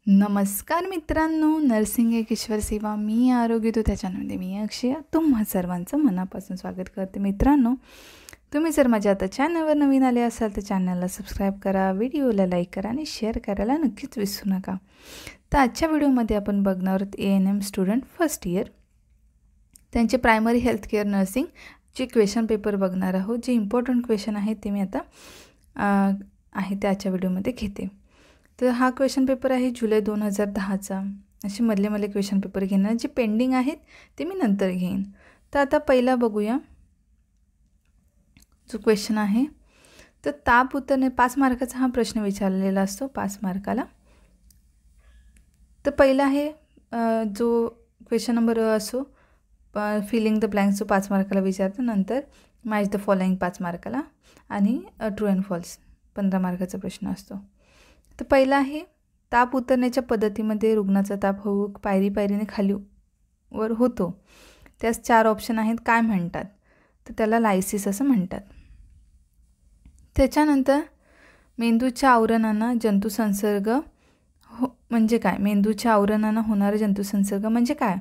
नमस्कार मित्रांनो, नर्सिंग एक ईश्वर सेवा. मी आरोग्य तो त्याच्यामध्ये मी अक्षय तुम्हा सर्वांचं मनापासून स्वागत करते. मित्रांनो, तुम्ही जर माझ्या आता चॅनलवर नवीन आले असाल तर चॅनलला सबस्क्राईब करा, व्हिडिओला लाईक करा आणि शेअर करायला नक्कीच विसरू नका. तर आजच्या व्हिडिओमध्ये आपण बघणार आहोत ANM स्टुडंट फर्स्ट इयर त्यांचे प्रायमरी हेल्थ केअर नर्सिंगचे क्वेश्चन पेपर बघणार आहोत. जे इम्पॉर्टंट क्वेश्चन आहेत ते मी आता आजच्या व्हिडिओमध्ये घेते. तर हा क्वेश्चन पेपर आहे जुलै 2010चा. असे मधले क्वेश्चन पेपर घेणार. जे पेंडिंग आहेत ते मी नंतर घेईन. तर आता पहिला बघूया जो क्वेश्चन आहे. तर ताप उतरणे 5 मार्काचा हा प्रश्न विचारलेला असतो, 5 मार्काला. तर पहिला आहे जो क्वेश्चन नंबर असो फिलिंग द ब्लँक्स जो 5 मार्काला विचारतो. नंतर मॅच द फॉलोइंग 5 मार्काला आणि ट्रू अँड फॉल्स 15 मार्काचा प्रश्न असतो. तर पहिला आहे ताप उतरण्याच्या पद्धतीमध्ये रुग्णाचा ताप हळू पायरीने खाली वर होतो. त्यास 4 ऑप्शन आहेत. काय म्हणतात? तर त्याला लायसिस असं म्हणतात. त्याच्यानंतर मेंदूच्या आवरणांना जंतुसंसर्ग म्हणजे काय? मेंदूच्या आवरणांना होणारा जंतुसंसर्ग म्हणजे काय?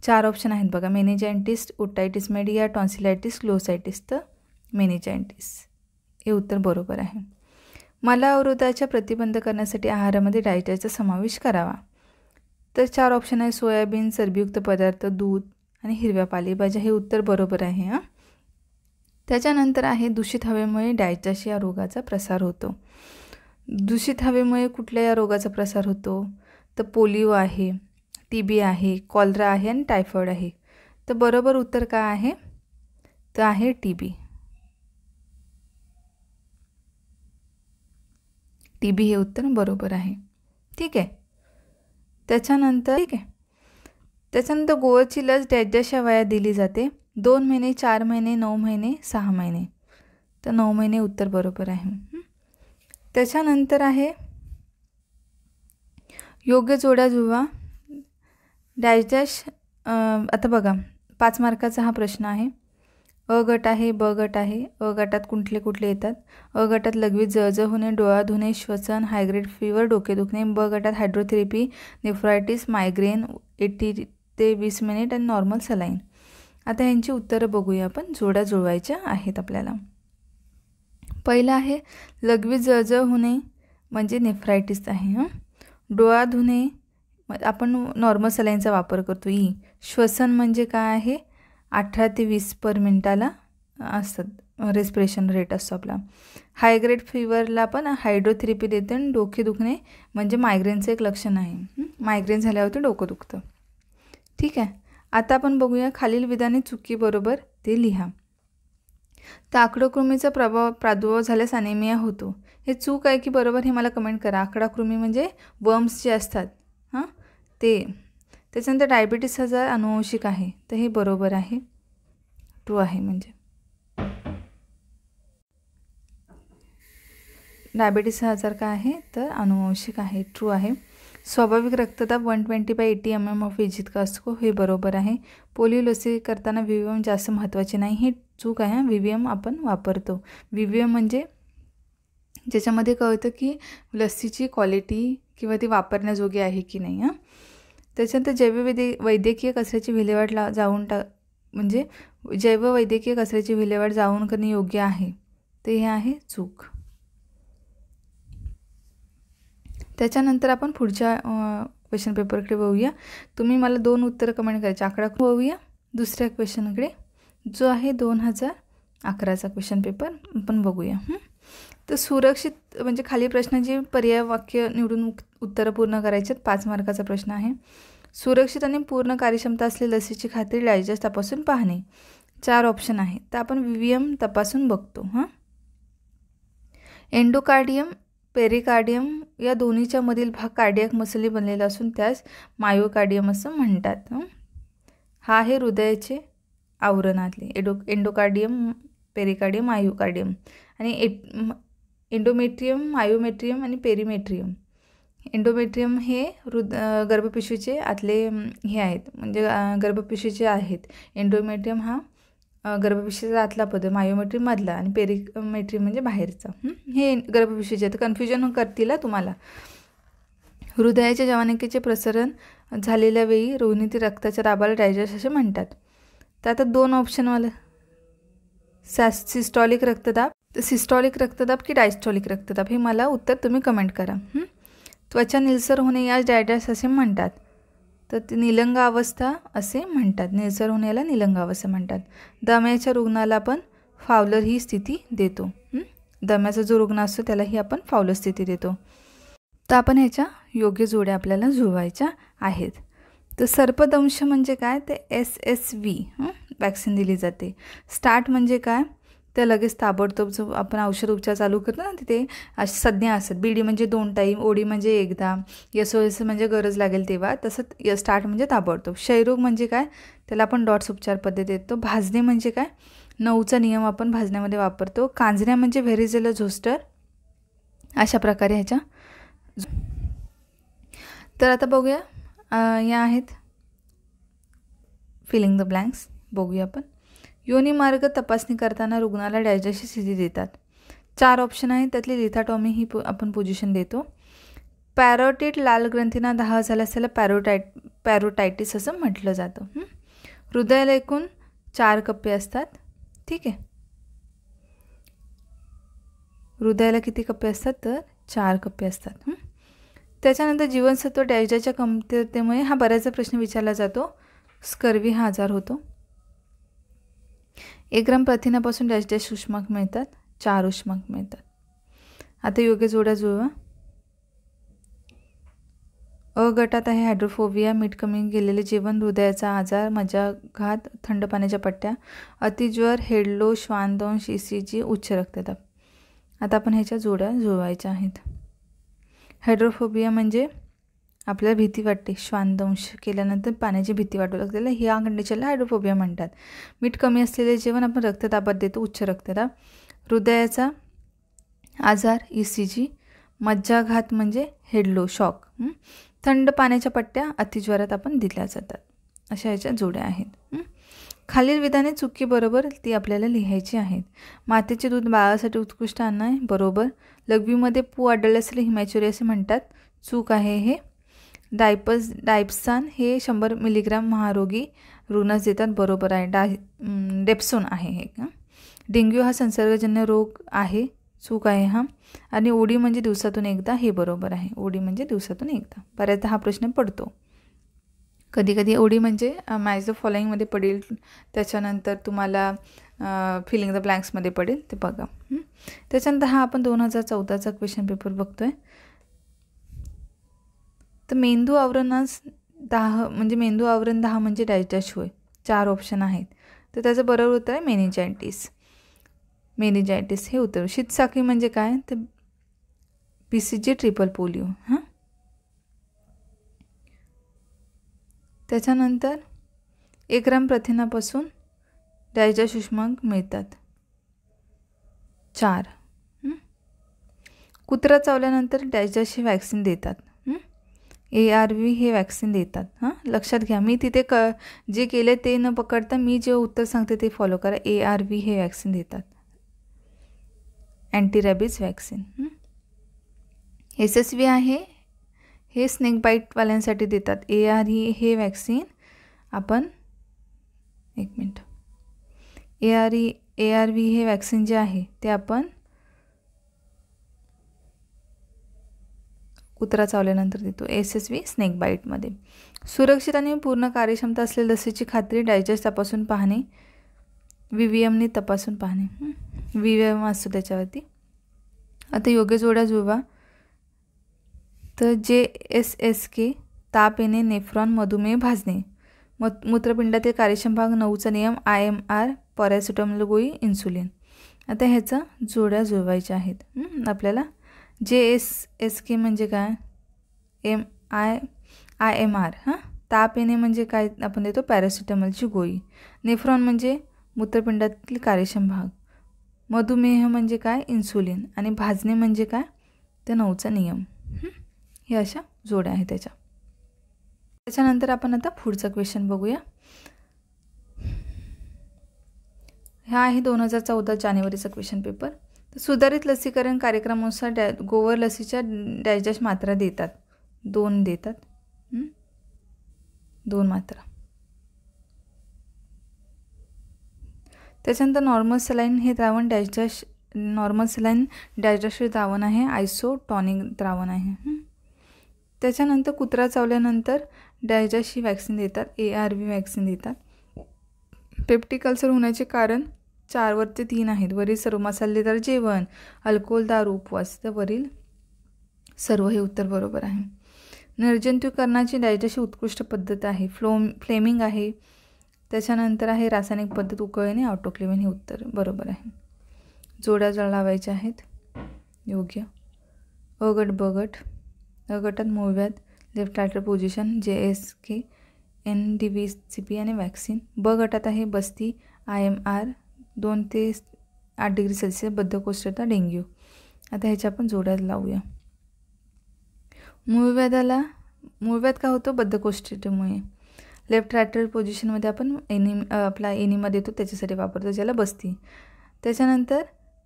4 ऑप्शन आहेत बघा. मेनिंजायटिस, ओटायटिस मेडिया, टॉन्सिलायटिस, ग्लोसायटिस. तर मेनिंजायटिस हे उत्तर बरोबर आहे. मला अवरोधाच्या प्रतिबंध करण्यासाठी आहारामध्ये डायटचा समावेश करावा. तर 4 ऑप्शन आहे. सोयाबीन, चरबीयुक्त पदार्थ, दूध आणि हिरव्या पालेभाज्या. हे उत्तर बरोबर आहे. त्याच्यानंतर आहे दूषित हवेमुळे डायटस या रोगाचा प्रसार होतो. दूषित हवेमुळे कुठल्या या रोगाचा प्रसार होतो? तर पोलिओ आहे, TB आहे, कॉलरा आहे आणि टायफॉईड आहे. तर बरोबर उत्तर काय आहे? तर आहे TB. TB हे उत्तर बरोबर आहे. ठीक आहे. त्याच्यानंतर गोवरची लस डॅशच्या वयात दिली जाते? 2 महिने, 4 महिने, 9 महिने, 6 महिने. तर 9 महिने उत्तर बरोबर आहे. त्याच्यानंतर आहे योग्य जोड्या जुळवा डॅश. आता बघा 5 मार्काचा हा प्रश्न आहे. अ गट आहे, ब गट आहे. अ गटात कुठले येतात? अ गटात लघवीत जळजळ होणे, डोळा धुणे, श्वसन, हायग्रेड फीवर, डोके दुखणे. ब गटात हायड्रोथेरपी, नेफ्रायटिस, मायग्रेन, 80 ते 20 मिनिट आणि नॉर्मल सलाईन. आता यांची उत्तरं बघूया आपण. जोड्या जुळवायच्या आहेत आपल्याला. पहिलं आहे लघवीत जळजळ होणे म्हणजे नेफ्रायटिस आहे. डोळा धुणे आपण नॉर्मल सलाईनचा वापर करतो. श्वसन म्हणजे काय आहे? 18 ते 20 पर मिनिटाला असतात, रेस्पिरेशन रेट असतो आपला. हायग्रेड फीवरला पण हायड्रोथेरपी देते. आणि डोके दुखणे म्हणजे मायग्रेनचं एक लक्षण आहे. मायग्रेन झाल्यावरती डोकं दुखतं. ठीक आहे. आता आपण बघूया खालील विधाने चुकी बरोबर ते लिहा. तर आकडोकृमीचा प्रादुर्भाव झाल्यास अॅनिमिया होतो. हे चूक आहे की बरोबर हे मला कमेंट करा. आकडाकृमी म्हणजे वर्म्स जे असतात ते. त्याच्यानंतर डायबिटीस आजार अनुवंशिक आहे. तर हे बरोबर आहे, ट्रू आहे. म्हणजे डायबिटीस हा आजार काय आहे? तर अनुवंशिक आहे, ट्रू आहे. स्वाभाविक रक्तदाब 120/80 mm ऑफ एज इतका असतो. हे बरोबर आहे. पोलिओ लसी करताना VVM जास्त महत्त्वाचे नाही. हे चूक आहे. VVM आपण वापरतो. VVM म्हणजे ज्याच्यामध्ये कळतं की लसीची क्वालिटी किंवा ती वापरण्याजोगी आहे की नाही. त्याच्यानंतर वैद्यकीय कचऱ्याची विल्हेवाट म्हणजे जैववैद्यकीय कचऱ्याची विल्हेवाट जाऊन करणे योग्य आहे. तर हे आहे चूक. त्याच्यानंतर आपण पुढच्या क्वेश्चन पेपरकडे बघूया. तुम्ही मला 2 उत्तरं कमेंट करायचे. आकडा बघूया दुसऱ्या क्वेश्चनकडे जो आहे 2011चा क्वेश्चन पेपर आपण बघूया. तर सुरक्षित म्हणजे खाली प्रश्नाची पर्याय वाक्य निवडून उत्तरं पूर्ण करायची. 5 मार्काचा प्रश्न आहे. सुरक्षित आणि पूर्ण कार्यक्षमता असलेल्या लसीची खात्री डायजेस्ट तपासून पाहणे. 4 ऑप्शन आहेत. तर आपण VVM तपासून बघतो. एंडोकार्डियम, पेरिकार्डियम या दोन्हीच्या मधील भाग कार्डियक मसली बनलेला असून त्यास मायोकार्डियम असं म्हणतात. हा आहे हृदयाचे आवरणातले एंडोकार्डियम, पेरिकार्डियम, मायोकार्डियम. आणि एंडोमेट्रियम, मायोमेट्रियम आणि पेरिमेट्रियम. एंडोमेट्रियम हे गर्भपिशवीचे आतले हे आहेत, म्हणजे गर्भपिशवीचे आहेत. एंडोमेट्रियम हा गर्भपिशवीचा आतला पद, मायोमेट्रियम मधला आणि पेरिमेट्रियम म्हणजे बाहेरचा. हे गर्भपिशवीचे. तर कन्फ्युजन करतील तुम्हाला. हृदयाच्या जवानिकेचे प्रसरण झालेल्या वेळी रोहिणीतील रक्ताच्या दाबाला डायजेस्ट असे म्हणतात. तर आता 2 ऑप्शनवाले, सिस्टॉलिक रक्तदाब की डायस्टॉलिक रक्तदाब, हे मला उत्तर तुम्ही कमेंट करा. त्वचा निळसर होणे यास डायजेस्ट असे म्हणतात. तर ते निलंग अवस्था असे म्हणतात. निळसर होण्याला निलंग अवस्था म्हणतात. दम्याच्या रुग्णाला आपण फावलर ही स्थिती देतो. दम्याचा जो रुग्ण असतो त्यालाही आपण फावलर स्थिती देतो. तर आपण ह्याच्या योग्य जोड्या आपल्याला जुळवायच्या आहेत. तर सर्पदंश म्हणजे काय, ते SSV वॅक्सिन दिली जाते. स्टार्ट म्हणजे काय, तर लगेच ताबडतोब जो आपण औषध उपचार चालू करतो ना, तिथे अशी संज्ञा असतात. BD म्हणजे 2 टाईम, OD म्हणजे एकदा, SOS म्हणजे गरज लागेल तेव्हा, तसंच स्टार्ट म्हणजे ताबडतोब. क्षयरोग म्हणजे काय, त्याला आपण डॉट्स उपचार पद्धती देतो. भाजणे म्हणजे काय, 9चा नियम आपण भाजण्यामध्ये वापरतो. कांजण्या म्हणजे व्हेरिजेला झोस्टर. अशा प्रकारे ह्याच्या. तर आता बघूया, या आहेत फिलिंग द ब्लँक्स. बघूया आपण. योनी मार्ग तपासणी करताना रुग्णाला डायजेस्टची स्थिती देतात. 4 ऑप्शन आहेत, त्यातली लिथाटॉमी ही आपण पोझिशन देतो. पॅरोटिड लाल ग्रंथींना दाह झाल्यास त्याला पॅरोटायटिस असं म्हटलं जातं. हृदयाला एकूण 4 कप्पे असतात. ठीक आहे, हृदयाला किती कप्पे असतात, तर 4 कप्पे असतात. त्याच्यानंतर जीवनसत्व डायजेस्टच्या कमतरतेमुळे हा बऱ्याचदा प्रश्न विचारला जातो. स्कर्वी हा आजार होतो. 1 ग्राम प्रथिनापासून डायजेस्ट उष्मांक मिळतात, 4 उष्मांक मिळतात. आता योग्य जोड्या जुळवा. अ गटात आहे हायड्रोफोबिया, मीठ कमी गेलेले जेवण, हृदयाचा आजार, मज्जाघात, थंड पाण्याच्या पट्ट्या, अतिज्वर, हेडलो, श्वानदंश, ECG, उच्च रक्तदाब. आता आपण ह्याच्या जोड्या जुळवायच्या आहेत. हायड्रोफोबिया म्हणजे आपल्याला भीती वाटते, श्वानदंश केल्यानंतर पाण्याची भीती वाटू लागते, ह्या कंडिशनला हायड्रोफोबिया म्हणतात. मीठ कमी असलेले जेवण आपण रक्तदाबात देतो, उच्च रक्तदाब. हृदयाचा आजार ECG, मज्जाघात म्हणजे हेडलो, शॉक. थंड पाण्याच्या पट्ट्या अतिज्वरात आपण दिल्या जातात. अशा ह्याच्या जोड्या आहेत. खालील विधाने चुकीबरोबर ती आपल्याला लिहायची आहेत. मातेचे दूध बाळासाठी उत्कृष्ट अन्न आहे, बरोबर. लघवीमध्ये पू आढळले असले हिमॅच्युरी असे म्हणतात, चूक आहे हे. डायप्सान हे 100 मिलीग्राम महारोगी रुग्णास देतात, बरोबर आहे. डेप्सोन आहे हे. डेंग्यू हा संसर्गजन्य रोग आहे, चूक आहे हा. आणि OD म्हणजे दिवसातून एकदा, हे बरोबर आहे. OD म्हणजे दिवसातून एकदा. बऱ्याचदा हा प्रश्न पडतो. कधी कधी OD म्हणजे मॅच द फॉलोइंगमध्ये पडेल, त्याच्यानंतर तुम्हाला फिलिंग द ब्लँक्समध्ये पडेल, ते बघा. त्याच्यानंतर हा आपण 2014चा क्वेश्चन पेपर बघतोय. तर मेंदू आवरणास 10 म्हणजे मेंदू आवरण 10 म्हणजे डायजेस्ट होय. 4 ऑप्शन आहेत, तर त्याचं बरोबर उत्तर आहे मेनिजायटिस हे उत्तर. शीतसाखळी म्हणजे काय, तर BCG ट्रिपल पोलिओ. त्याच्यानंतर 1 ग्राम प्रथिनापासून डायजेस्ट उष्मांक मिळतात, 4. कुत्रा चावल्यानंतर डायजेस्टची वॅक्सिन देतात, ARV हे वॅक्सिन देतात. लक्षात घ्या, मी तिथे जे केले ते न पकडता मी जे उत्तर सांगते ते फॉलो करा. ARV हे वॅक्सिन देतात, अँटी रॅबीज वॅक्सिन. SSV आहे, हे स्नेक बाईटवाल्यांसाठी देतात. ARV हे वॅक्सिन आपण ARV हे वॅक्सिन जे आहे ते आपण कुत्रा चावल्यानंतर देतो. SSV स्नेक बाईटमध्ये. सुरक्षित आणि पूर्ण कार्यक्षमता असलेल्या लसीची खात्री डायजेस्ट तपासून पाहणे, VVMने तपासून पाहणे. VVM असतो त्याच्यावरती. आता योग्य जोड्या जुळवा. तर JSSK ताप येणे, नेफ्रॉन, मधुमेह, भाजणे. मूत्रपिंडातील कार्यक्षम भाग 9चा नियम, IMR, पॅरासिटामॉल गोळी, इन्सुलिन. आता ह्याचा जोड्या जुळवायच्या आहेत आपल्याला. JSSK म्हणजे काय, IMR. ताप येणे म्हणजे काय, आपण देतो पॅरासिटामॉलची गोळी. नेफ्रॉन म्हणजे मूत्रपिंडातील कार्यक्षम भाग. मधुमेह म्हणजे काय, इन्सुलिन. आणि भाजणे म्हणजे काय, तर 9चा नियम. हे अशा जोड्या आहेत त्याच्या. त्याच्यानंतर आपण आता पुढचा क्वेश्चन बघूया. हा आहे 2014 जानेवारीचा क्वेश्चन पेपर. तर सुधारित लसीकरण कार्यक्रमानुसार गोवर लसीच्या डायजेस्ट मात्रा देतात. 2 देतात, 2 मात्रा. त्याच्यानंतर नॉर्मल सलाईन हे द्रावण डॅश नॉर्मल सलाईन डॅश द्रावण आहे, आयसोटॉनिक द्रावण आहे. त्याच्यानंतर कुत्रा चावल्यानंतर डॅश ही वॅक्सिन देतात, ARV वॅक्सिन देतात. पेप्टिक अल्सर होण्याचे कारण 4 वर ते 3 आहेत. वरील सर्व मसालेदार जेवण, अल्कोहोल, दारू, उपवास. तर वरील सर्व हे उत्तर बरोबर आहे. निर्जंतुकीकरणाची डॅश उत्कृष्ट पद्धत आहे, फ्लेमिंग आहे. त्याच्यानंतर आहे रासायनिक पद्धत, उकळणे, ऑटोक्लेव्हन. हे उत्तर बरोबर आहे. जोड्या लावायच्या आहेत. योग्य. अ गट ब गट. अ गटात मूळव्याध, left atrial position, JSK, NDVCP आणि वॅक्सिन. ब गटात आहे बस्ती, IMR, 2 ते 8 डिग्री सेल्सिअस, बद्धकोष्ठता, डेंग्यू. आता ह्याच्या आपण जोड्या लावूया. मूळव्याध का होतो? बद्धकोष्ठतेमुळे. लेफ्ट ॲट्रियल पोझिशनमध्ये आपण आपला एनिमा देतो, त्याच्यासाठी वापरतो, ज्याला बस्ती. त्याच्यानंतर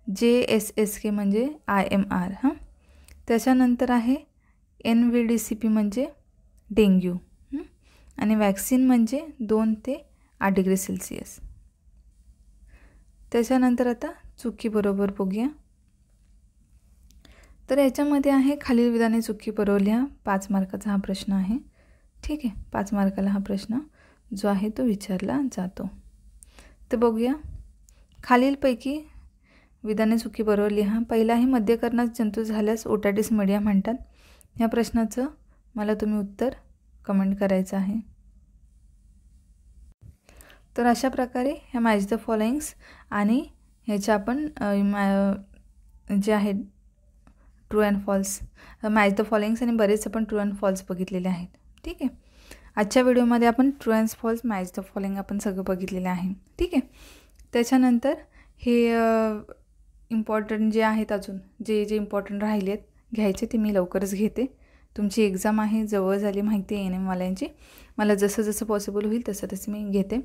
JSSK म्हणजे IMR. त्याच्यानंतर आहे NVDCP म्हणजे डेंग्यू. आणि वॅक्सिन म्हणजे 2 ते 8 डिग्री सेल्सिअस. त्याच्यानंतर आता चुकी बरोबर बघूया. तर याच्यामध्ये आहे खालील विधाने चुकी बरोबर लिहा. 5 मार्काचा हा प्रश्न आहे. ठीक आहे, 5 मार्काला हा प्रश्न जो आहे तो विचारला जातो. तर बघूया. खालीलपैकी विधाने चुकी बरोबर लिहा. पहिला आहे मद्यकर्णात जंतू झाल्यास ओटायटिस मीडिया म्हणतात. या प्रश्नाचं मला तुम्ही उत्तर कमेंट करायचं आहे. तर अशा प्रकारे ह्या मॅच द फॉलोइंग्स आणि ह्याच्या आपण जे आहे true and false, match the followings आणि बरेच आपण ट्रू अँड फॉल्स बघितलेले आहेत. ठीक आहे, आजच्या व्हिडिओमध्ये आपण true and false, match the following आपण सगळं बघितलेलं आहे. ठीक आहे, त्याच्यानंतर हे इम्पॉर्टंट जे आहेत अजून जे इम्पॉर्टंट राहिले आहेत घ्यायचे ते मी लवकरच घेते. तुमची एक्झाम आहे, जवळ झाली माहिती आहे NM वाल्यांची. मला जसं जसं पॉसिबल होईल तसं तसं मी घेते.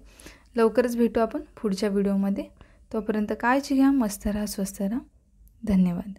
लवकरच भेटू आपण पुढच्या व्हिडिओमध्ये. तोपर्यंत काळजी घ्या, मस्त राहा, स्वस्थ राहा. धन्यवाद.